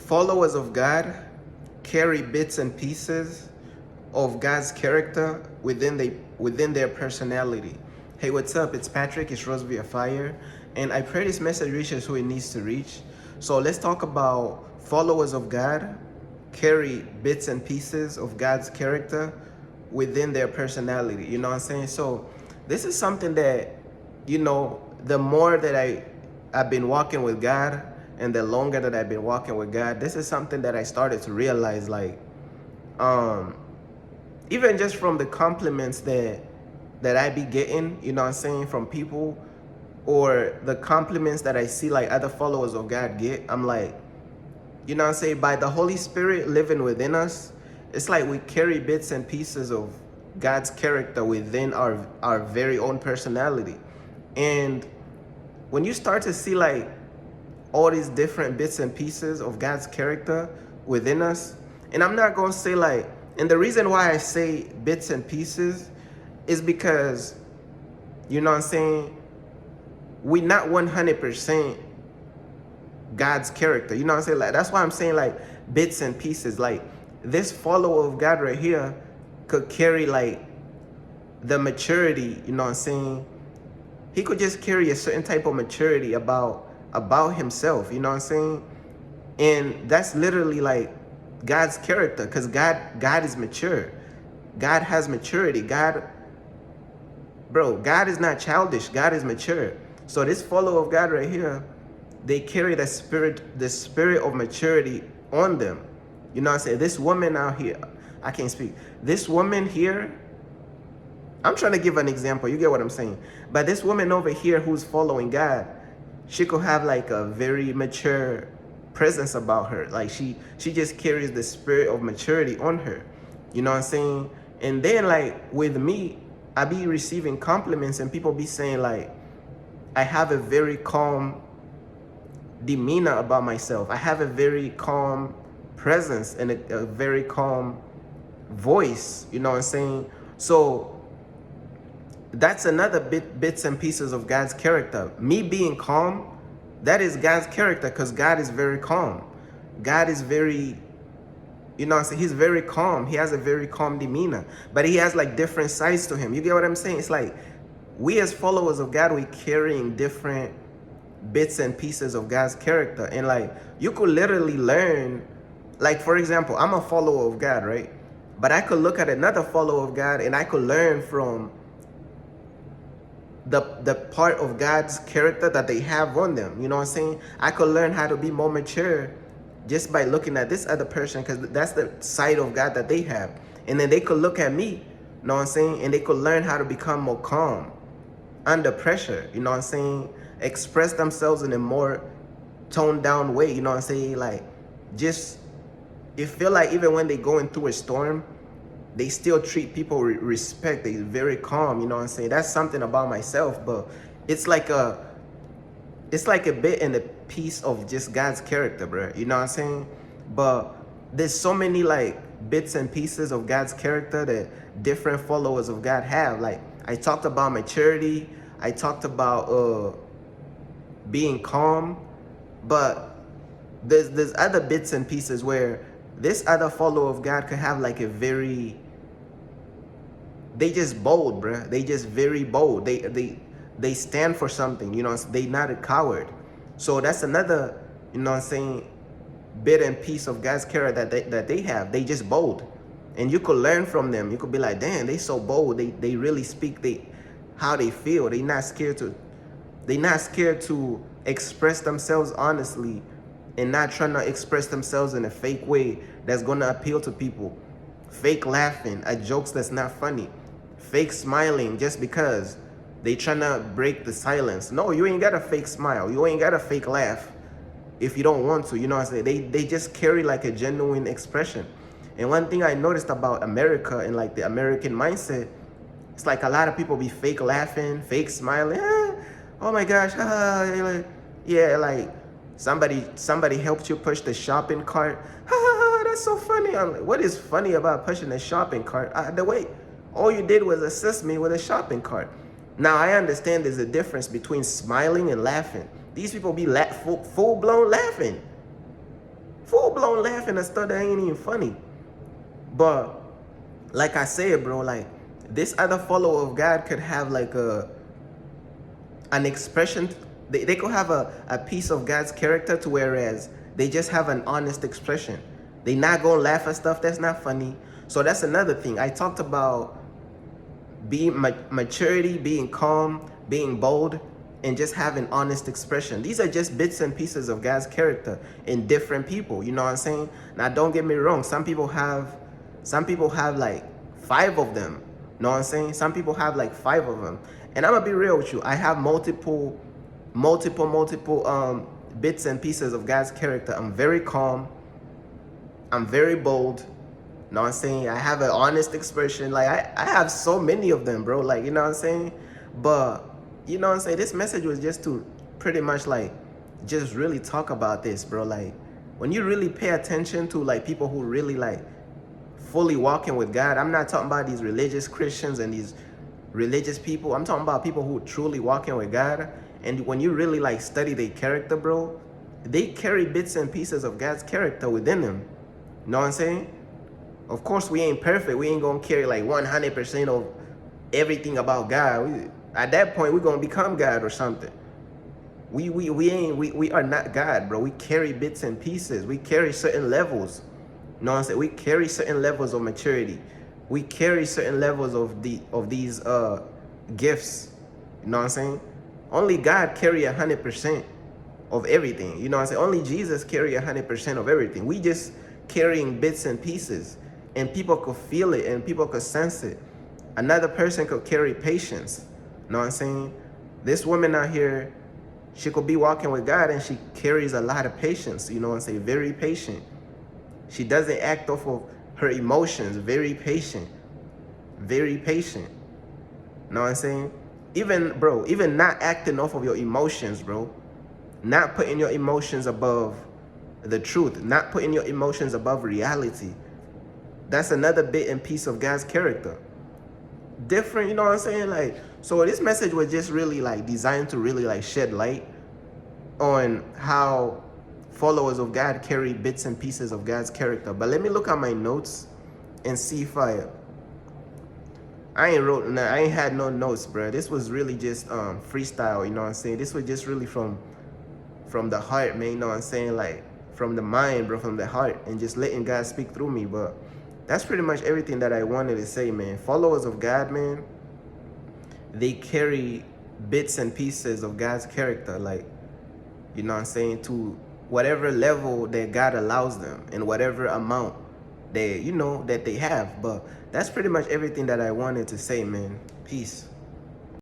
Followers of God carry bits and pieces of God's character within their personality. Hey, what's up? It's Patrick. It's Rose via Fire, and I pray this message reaches who it needs to reach. So let's talk about followers of God carry bits and pieces of God's character within their personality. You know what I'm saying? So this is something that, the more that I've been walking with God and the longer that I've been walking with God, this is something that I started to realize, like, even just from the compliments that I be getting, you know what I'm saying, from people, or the compliments that I see like other followers of God get, I'm like, you know what I'm saying, by the Holy Spirit living within us, it's like we carry bits and pieces of God's character within our very own personality. And when you start to see like all these different bits and pieces of God's character within us, and I'm not gonna say like, and the reason why I say bits and pieces is because, you know what I'm saying, we not 100% God's character. You know what I'm saying? Like, that's why I'm saying like bits and pieces. Like, this follower of God right here could carry like the maturity, you know what I'm saying? He could just carry a certain type of maturity about himself, you know what I'm saying? And that's literally like God's character, because God is mature. God has maturity. God is not childish. God is mature. So this follower of God right here, they carry the spirit of maturity on them. You know what I'm saying? This woman out here, I can't speak. This woman here, I'm trying to give an example. You get what I'm saying? But this woman over here who's following God, she could have like a very mature presence about her. Like she just carries the spirit of maturity on her. You know what I'm saying? And then like with me, I be receiving compliments and people be saying like, I have a very calm demeanor about myself. I have a very calm presence and a very calm voice. You know what I'm saying? So that's another bits and pieces of God's character. Me being calm, that is God's character, because God is very calm. God is very, you know what I'm saying, he's very calm. He has a very calm demeanor, but he has like different sides to him. You get what I'm saying? It's like we as followers of God, we carrying different bits and pieces of God's character. And like you could literally learn, like for example, I'm a follower of God, right? But I could look at another follower of God and I could learn from the part of God's character that they have on them. You know what I'm saying? I could learn how to be more mature just by looking at this other person, because that's the side of God that they have. And then they could look at me, you know what I'm saying? And they could learn how to become more calm under pressure, you know what I'm saying? Express themselves in a more toned down way, you know what I'm saying? Like, just, it feel like even when they going through a storm, they still treat people with respect. They're very calm, you know what I'm saying? That's something about myself, but it's like a bit and a piece of just God's character, bro. You know what I'm saying? But there's so many like bits and pieces of God's character that different followers of God have. Like I talked about maturity, I talked about being calm, but there's other bits and pieces where this other follower of God could have like a very, they just bold, bruh. They just very bold. They stand for something, you know, they not a coward. So that's another, you know what I'm saying, bit and piece of God's character that they have. They just bold. And you could learn from them. You could be like, damn, they so bold. They really speak how they feel. They not scared to express themselves honestly, and not trying to express themselves in a fake way that's gonna appeal to people. Fake laughing at jokes that's not funny. Fake smiling just because they trying to break the silence. No, you ain't got a fake smile. You ain't got a fake laugh if you don't want to. You know what I'm saying? They just carry like a genuine expression. And one thing I noticed about America and like the American mindset, it's like a lot of people be fake laughing, fake smiling. Oh my gosh, yeah, like somebody helped you push the shopping cart. That's so funny. I'm like, what is funny about pushing the shopping cart? All you did was assist me with a shopping cart. Now I understand there's a difference between smiling and laughing. These people be full-blown laughing. full-blown laughing at stuff that ain't even funny. But like I said, bro, like this other follower of God could have like an expression. They could have a piece of God's character to whereas they just have an honest expression. They not gonna laugh at stuff that's not funny. So that's another thing. I talked about being maturity, being calm, being bold, and just having honest expression. These are just bits and pieces of God's character in different people. You know what I'm saying? Now, don't get me wrong. Some people have like 5 of them. Know what I'm saying? Some people have like 5 of them. And I'm gonna be real with you. I have multiple bits and pieces of God's character. I'm very calm. I'm very bold. Know what I'm saying? I have an honest expression. Like I have so many of them, bro. Like, you know what I'm saying? But you know what I'm saying? This message was just to pretty much like just really talk about this, bro. Like when you really pay attention to like people who really like fully walking with God. I'm not talking about these religious Christians and these religious people. I'm talking about people who truly walking with God. And when you really like study their character, bro, they carry bits and pieces of God's character within them. You know what I'm saying? Of course, we ain't perfect. We ain't gonna carry like 100% of everything about God. At that point, we're gonna become God or something. We are not God, bro. We carry bits and pieces. We carry certain levels. You know what I'm saying? We carry certain levels of maturity. We carry certain levels of these gifts. You know what I'm saying? Only God carry 100% of everything. You know what I'm saying? Only Jesus carry 100% of everything. We just carrying bits and pieces, and people could feel it and people could sense it. Another person could carry patience. You know what I'm saying? This woman out here, she could be walking with God and she carries a lot of patience. You know what I'm saying? Very patient. She doesn't act off of her emotions. Very patient. Very patient. You know what I'm saying? Even not acting off of your emotions, bro. Not putting your emotions above the truth. Not putting your emotions above reality. That's another bit and piece of God's character. Different, you know what I'm saying? Like, so this message was just really like designed to really like shed light on how followers of God carry bits and pieces of God's character. But let me look at my notes and see if I ain't had no notes, bro. This was really just freestyle, you know what I'm saying? This was just really from the heart, man, you know what I'm saying? Like from the mind, bro, from the heart, and just letting God speak through me. But that's pretty much everything that I wanted to say, man. Followers of God, man, they carry bits and pieces of God's character, like, you know what I'm saying, to whatever level that God allows them and whatever amount they, you know, that they have. But that's pretty much everything that I wanted to say, man. Peace.